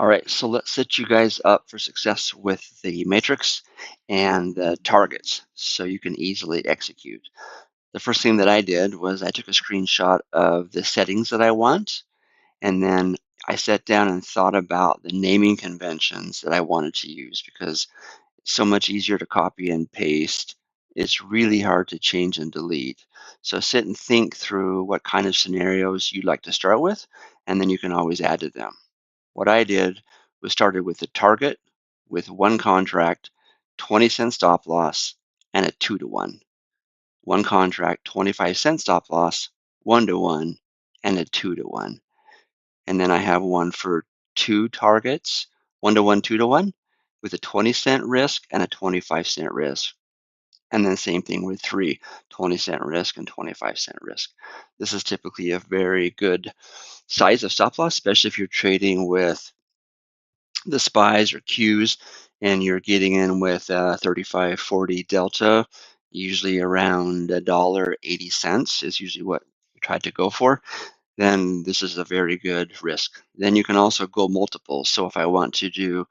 All right, so let's set you guys up for success with the matrix and the targets so you can easily execute. The first thing that I did was I took a screenshot of the settings that I want, and then I sat down and thought about the naming conventions that I wanted to use because it's so much easier to copy and paste. It's really hard to change and delete. So sit and think through what kind of scenarios you'd like to start with, and then you can always add to them. What I did was started with the target with one contract, 20-cent stop loss, and a 2-to-1. One contract, 25-cent stop loss, 1-to-1, and a 2-to-1. And then I have one for two targets, 1-to-1, 2-to-1, with a 20-cent risk and a 25-cent risk. And then same thing with three, 20-cent risk and 25-cent risk. This is typically a very good size of stop loss, especially if you're trading with the spies or Qs and you're getting in with 35-40 delta, usually around $1.80 is usually what we try to go for, then this is a very good risk. Then you can also go multiple. So if I want to do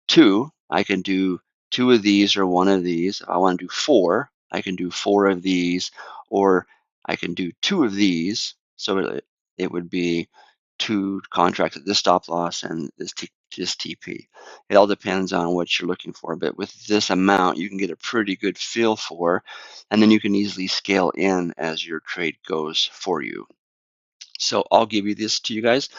two, I can do two of these or one of these. If I want to do four, I can do four of these, or I can do two of these. So it would be two contracts at this stop loss and this TP. It all depends on what you're looking for, but with this amount, you can get a pretty good feel for, and then you can easily scale in as your trade goes for you. So I'll give you this to you guys.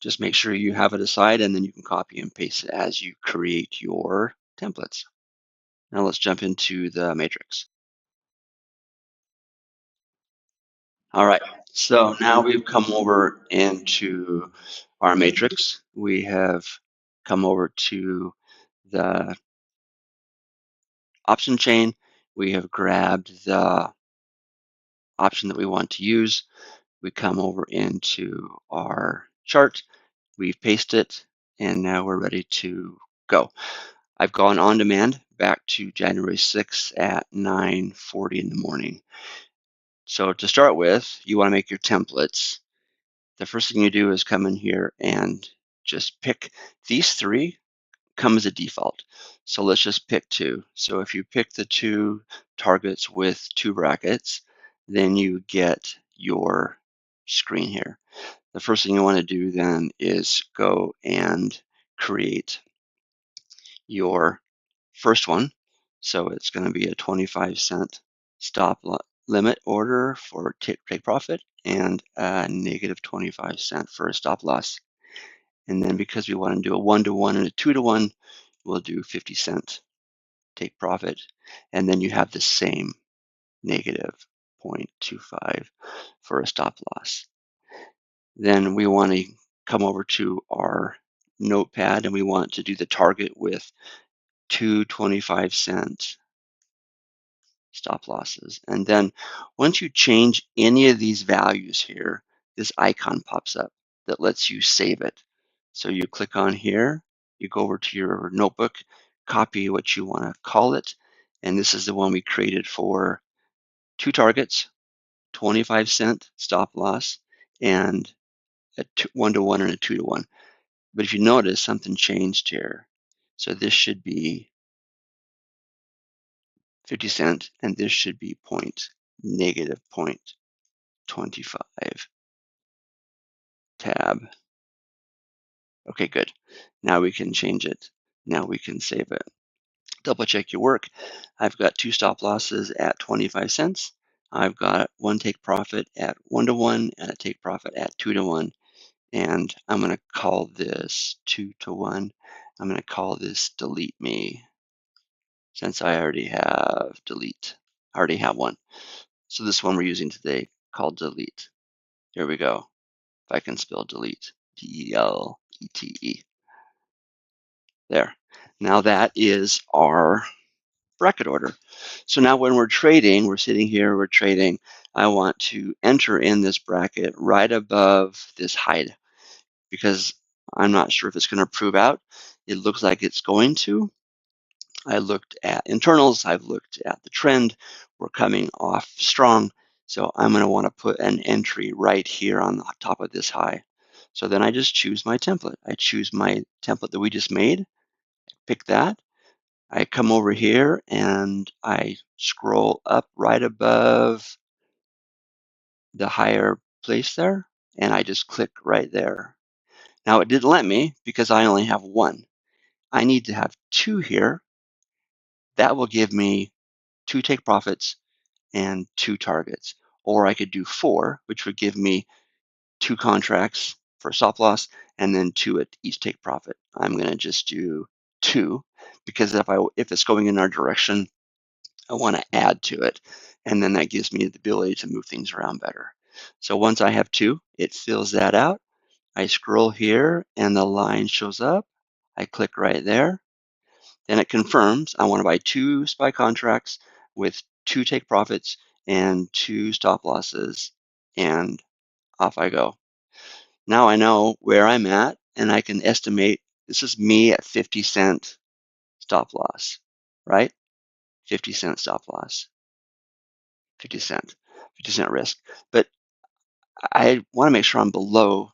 Just make sure you have it aside, and then you can copy and paste it as you create your templates. Now let's jump into the matrix. All right, so now we've come over into our matrix. We have come over to the option chain. We have grabbed the option that we want to use. We come over into our chart. We've pasted it, and now we're ready to go. I've gone on demand back to January 6th at 9:40 in the morning. So to start with, you want to make your templates. The first thing you do is come in here and just pick these three come as a default. So let's just pick two. So if you pick the two targets with two brackets, then you get your screen here. The first thing you want to do then is go and create your first one. So it's going to be a 25-cent stop limit order for take profit and a negative 25-cent for a stop loss. And then because we want to do a 1-to-1 and a 2-to-1, we'll do 50-cent take profit. And then you have the same negative 0.25 for a stop loss. Then we want to come over to our notepad and we want to do the target with two 25-cent stop losses. And then once you change any of these values here, this icon pops up that lets you save it. So you click on here, you go over to your notebook, copy what you want to call it. And this is the one we created for two targets, 25-cent stop loss, and a 1-to-1 and a 2-to-1. But if you notice, something changed here. So this should be 50 cent, and this should be negative 0.25 tab. Okay, good. Now we can change it. Now we can save it. Double check your work. I've got two stop losses at 25 cents. I've got one take profit at 1-to-1 and a take profit at 2-to-1. And I'm going to call this 2-to-1. I'm going to call this delete me since I already have delete. I already have one. So this one we're using today called delete. Here we go. If I can spell delete, D-E-L-E-T-E. There. Now that is our bracket order. So now when we're trading, we're sitting here, we're trading. I want to enter in this bracket right above this hide because I'm not sure if it's going to prove out. It looks like it's going to. I looked at internals. I've looked at the trend. We're coming off strong. So I'm going to want to put an entry right here on the top of this high. So then I just choose my template. I choose my template that we just made, pick that. I come over here and I scroll up right above the higher place there, and I just click right there. Now it didn't let me because I only have one. I need to have two here. That will give me two take profits and two targets. Or I could do four, which would give me two contracts for stop loss and then two at each take profit. I'm going to just do two because if it's going in our direction, I want to add to it. And then that gives me the ability to move things around better. So once I have two, it fills that out. I scroll here and the line shows up. I click right there. Then it confirms I want to buy two SPY contracts with two take profits and two stop losses. And off I go. Now I know where I'm at and I can estimate this is me at 50-cent stop loss, right? 50-cent stop loss, 50 cent risk. But I want to make sure I'm below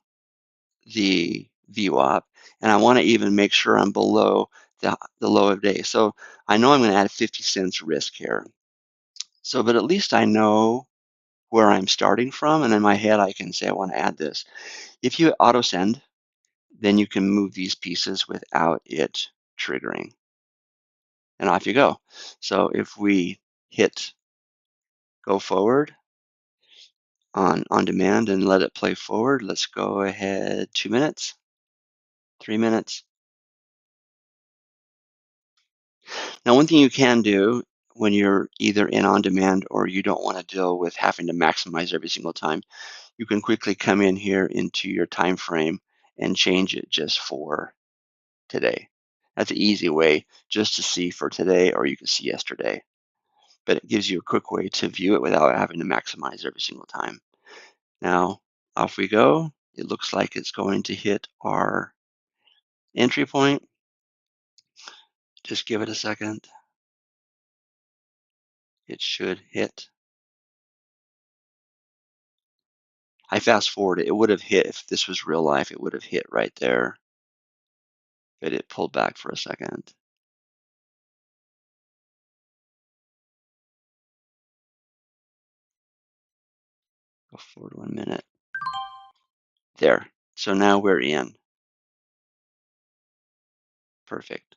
the VWAP, and I want to even make sure I'm below the low of day. So I know I'm going to add 50 cents risk here. So, but at least I know where I'm starting from, and in my head I can say I want to add this. If you auto send, then you can move these pieces without it triggering, and off you go. So if we hit go forward on demand and let it play forward, let's go ahead 2 minutes, 3 minutes. Now, one thing you can do when you're either in on demand or you don't want to deal with having to maximize every single time, you can quickly come in here into your time frame and change it just for today. That's an easy way just to see for today, or you can see yesterday. But it gives you a quick way to view it without having to maximize every single time. Now, off we go. It looks like it's going to hit our entry point. Just give it a second. It should hit. I fast forward it. It would have hit if this was real life. It would have hit right there, but it pulled back for a second. Go forward 1 minute. There. So now we're in. Perfect.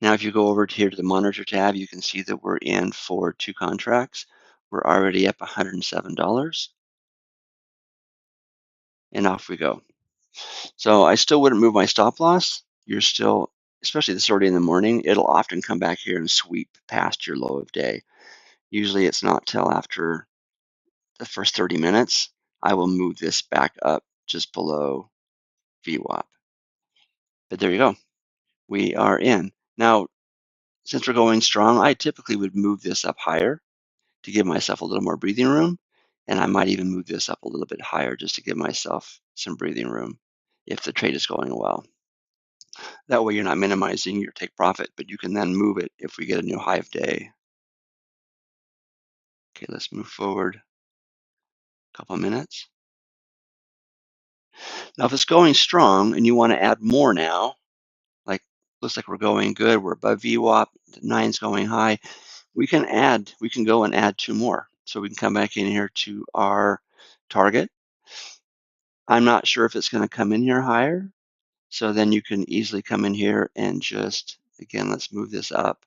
Now, if you go over here to the monitor tab, you can see that we're in for two contracts. We're already up $107, and off we go. So I still wouldn't move my stop loss. You're still, especially this early in the morning, it'll often come back here and sweep past your low of day. Usually it's not till after the first 30 minutes, I will move this back up just below VWAP. But there you go. We are in. Now, since we're going strong, I typically would move this up higher to give myself a little more breathing room. And I might even move this up a little bit higher just to give myself some breathing room if the trade is going well. That way you're not minimizing your take profit, but you can then move it if we get a new high of day. Okay, let's move forward a couple of minutes. Now, if it's going strong and you want to add more now, like looks like we're going good, we're above VWAP, the 9's going high, we can go and add two more. So we can come back in here to our target. I'm not sure if it's going to come in here higher. So then you can easily come in here and just, again, let's move this up.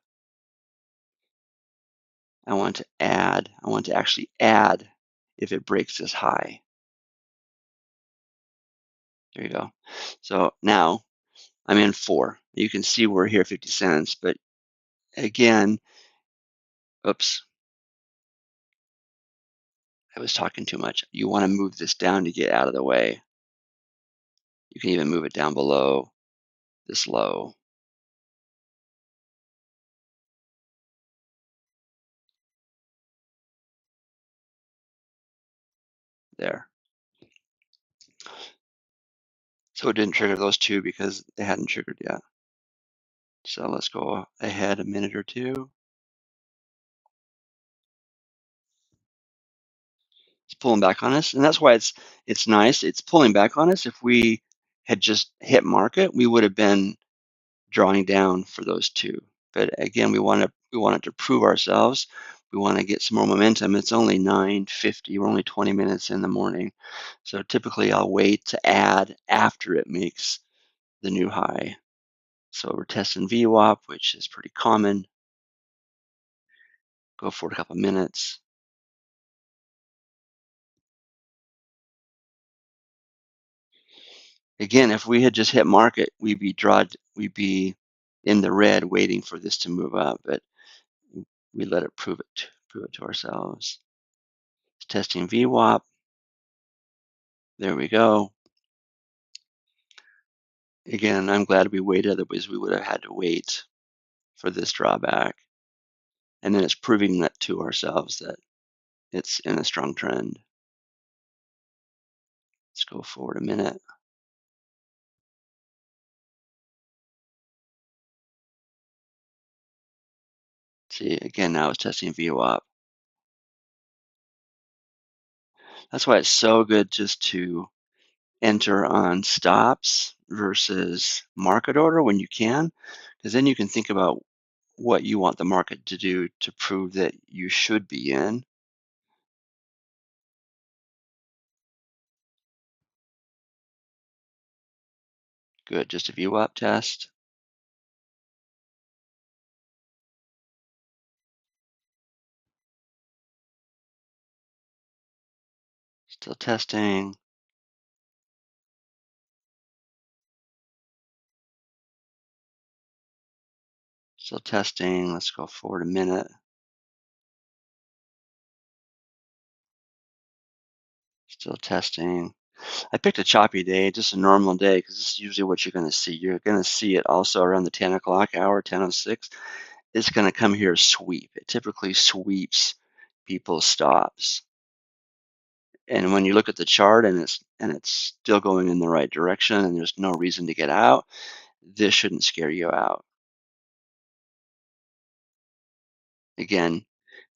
I want to actually add if it breaks this high. There you go. So now I'm in 4. You can see we're here 50 cents, but again, oops, I was talking too much. You want to move this down to get out of the way. You can even move it down below this low. There. So it didn't trigger those two because they hadn't triggered yet. So let's go ahead a minute or two. pulling back on us, and that's why it's nice. It's pulling back on us. If we had just hit market, we would have been drawing down for those two. But again, we wanted to prove ourselves. We want to get some more momentum. It's only 9:50. We're only 20 minutes in the morning. So typically I'll wait to add after it makes the new high. So we're testing VWAP, which is pretty common. Go for it a couple minutes. Again, if we had just hit market, we'd be in the red waiting for this to move up, but we let it prove it to ourselves. It's testing VWAP. There we go. Again, I'm glad we waited, otherwise we would have had to wait for this drawback. And then it's proving that to ourselves that it's in a strong trend. Let's go forward a minute. See, again, now it's testing VWAP. That's why it's so good just to enter on stops versus market order when you can, because then you can think about what you want the market to do to prove that you should be in. Good, just a VWAP test. Still testing. Still testing. Let's go forward a minute. Still testing. I picked a choppy day, just a normal day, because this is usually what you're going to see. You're going to see it also around the 10 o'clock hour, 10:06. It's going to come here sweep. It typically sweeps people's stops. And when you look at the chart and it's still going in the right direction and there's no reason to get out, this shouldn't scare you out. Again,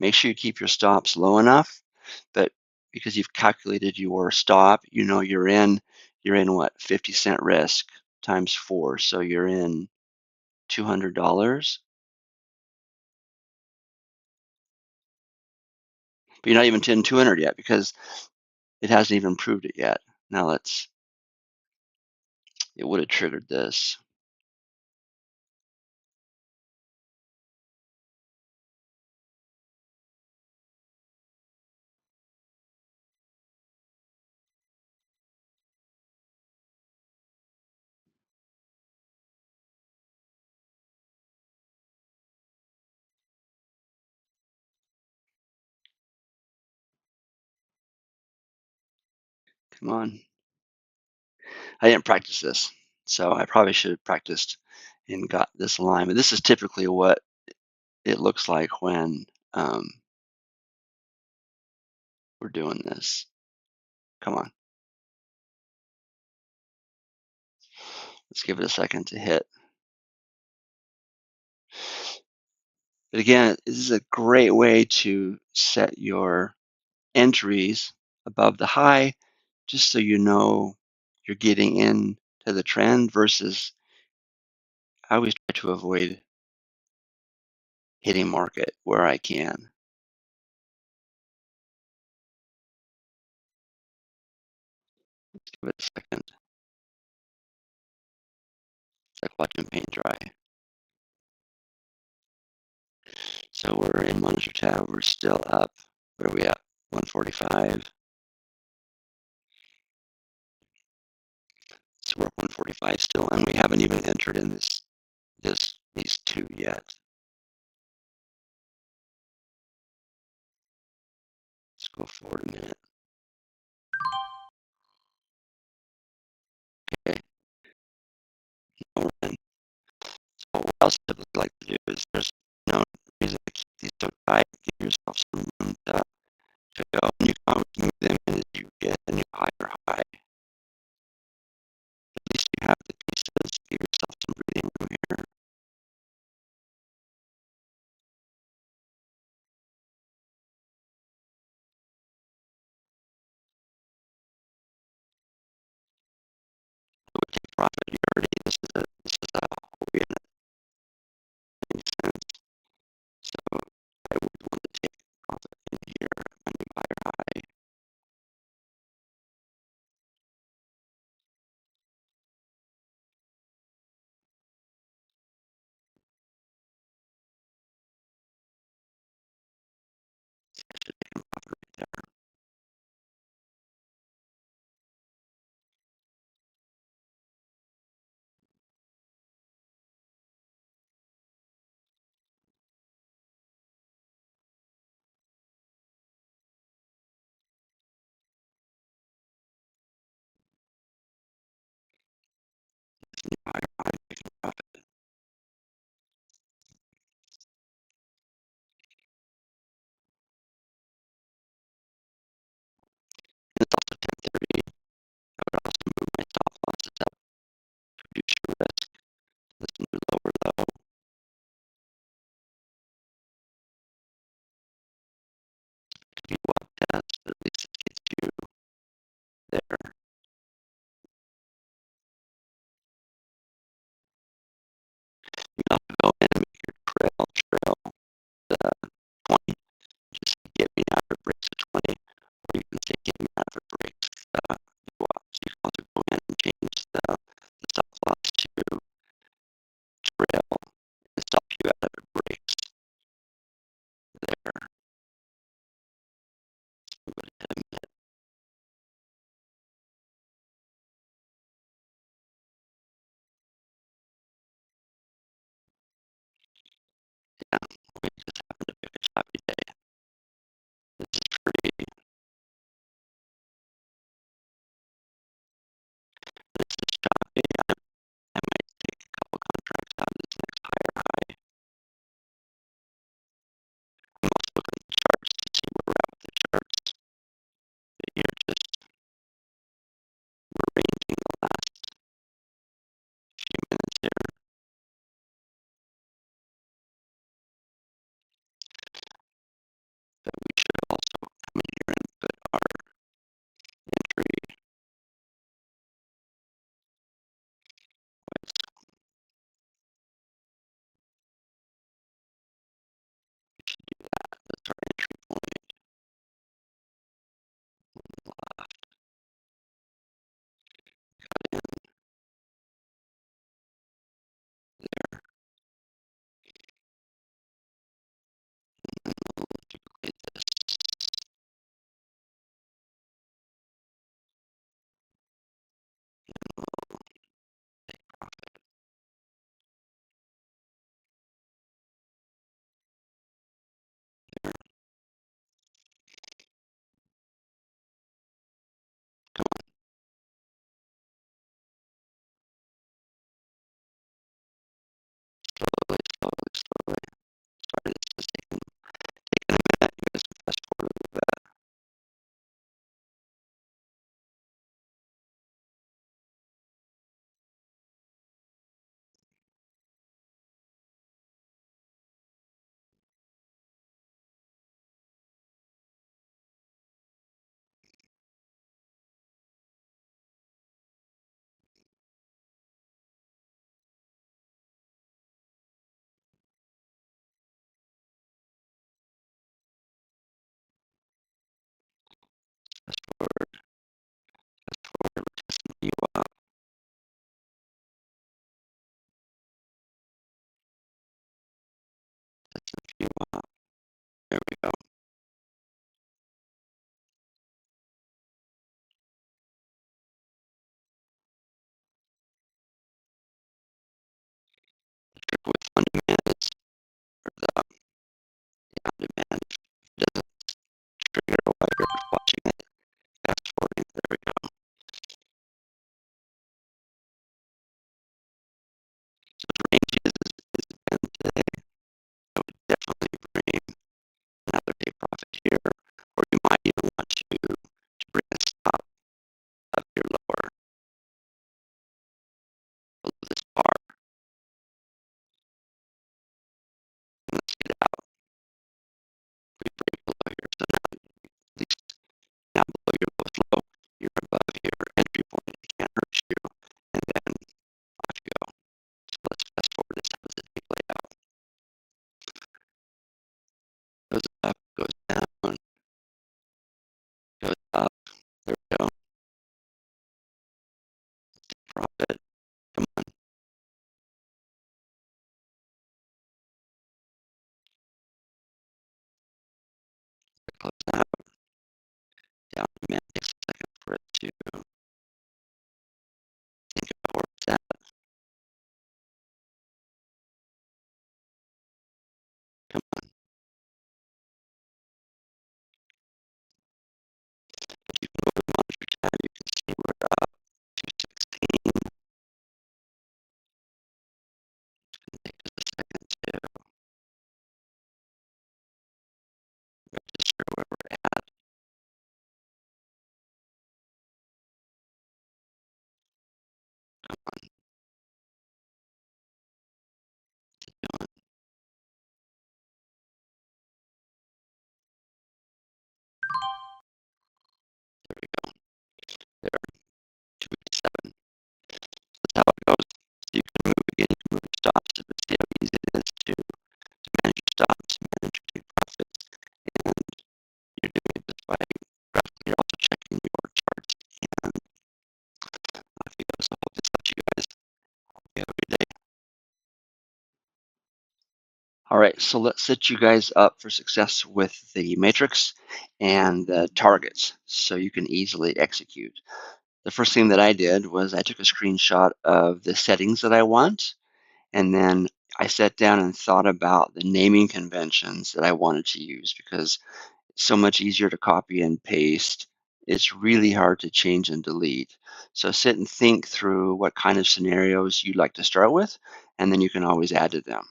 make sure you keep your stops low enough, but because you've calculated your stop, you know you're in what, 50-cent risk times 4, so you're in $200. But you're not even to 200 yet because it hasn't even proved it yet. Now it would have triggered this. Come on. I didn't practice this, so I probably should have practiced and got this line. But this is typically what it looks like when we're doing this. Come on. Let's give it a second to hit. But again, this is a great way to set your entries above the high, just so you know you're getting in to the trend versus I always try to avoid hitting market where I can. Give it a second. It's like watching paint dry. So we're in monitor tab. We're still up. Where are we at? 145. So we're 145 still, and we haven't even entered in these two yet. Let's go forward a minute. Okay. Now we're in. So what else I would like to do is there's no reason to keep these so tight. Give yourself some room to go. And you can always move them in as you get a new higher high. At least you have the pieces. Give yourself some breathing room here. higher high, making profit. And it's also 10:30. I would also move my stop losses up to reduce your risk. This new lower low. Could be walk test, but at least it gets you there. You can also go in and make your trail the 20. Just give me an average breaks of 20, or you can say give me an average breaks what. So you can also go in and change the stop loss to trail and stop you at average breaks there. Move it to mid. Yeah, we just happen to pick a choppy day. This is pretty. This is choppy. I might take a couple contracts out of this next higher high. I'm also looking at the charts to see where we're at with the charts. But you're just arranging the last few minutes here. But we should also come in here and put our entry was we should do that. That's our entry point. Left, got in there, and we'll duplicate this. And we'll take profit there. Come on, slowly, slowly, slowly. Sorry, this is taking a minute. You guys can fast forward a little bit. Fast forward, fast forward. We're testing you up. Testing you up. There we go. The trick with OnDemand is, or the OnDemand, if it doesn't trigger while you're watching it, fast forwarding. There we go. So the range is 10 today. I would definitely bring another take profit here, or you might even want to bring a stop up here lower below this bar. And let's get out. We break below here. So now at least now below your lowest low, you're above your entry point. It can't hurt you. And then off you go. So let's fast forward this. How does the day play out? Goes up, goes down, goes up. There we go. Profit. Come on. Close that. Down. Man, it takes a second for it to think about where it's at. Come on. If you can go to the monitor tab, you can see we're up 216. All right, so let's set you guys up for success with the matrix and the targets so you can easily execute. The first thing that I did was I took a screenshot of the settings that I want, and then I sat down and thought about the naming conventions that I wanted to use because it's so much easier to copy and paste. It's really hard to change and delete. So sit and think through what kind of scenarios you'd like to start with, and then you can always add to them.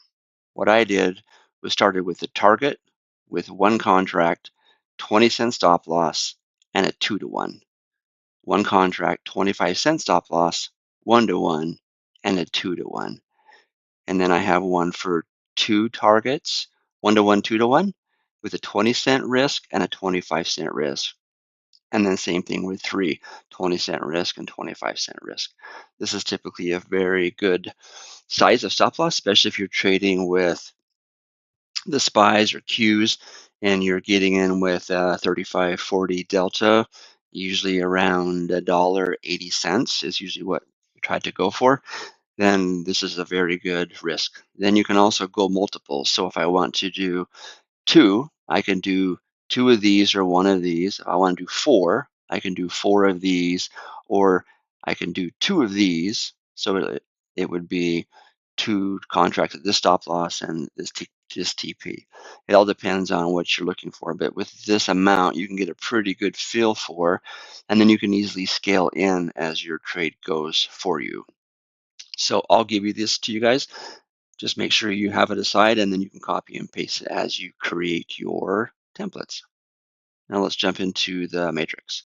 What I did was started with a target with one contract, 20-cent stop loss, and a 2-to-1. One contract, 25-cent stop loss, 1-to-1, and a 2-to-1. And then I have one for two targets, 1-to-1, 2-to-1, with a 20-cent risk and a 25-cent risk. And then same thing with three, 20-cent risk and 25-cent risk. This is typically a very good size of stop loss, especially if you're trading with the spies or Qs and you're getting in with 35-40 delta, usually around $1.80 is usually what we try to go for, then this is a very good risk. Then you can also go multiples. So if I want to do two, I can do two of these or one of these. If I want to do four, I can do four of these, or I can do two of these. So it would be two contracts at this stop loss and this TP. It all depends on what you're looking for. But with this amount, you can get a pretty good feel for, and then you can easily scale in as your trade goes for you. So I'll give you this to you guys. Just make sure you have it aside, and then you can copy and paste it as you create your templates. Now let's jump into the matrix.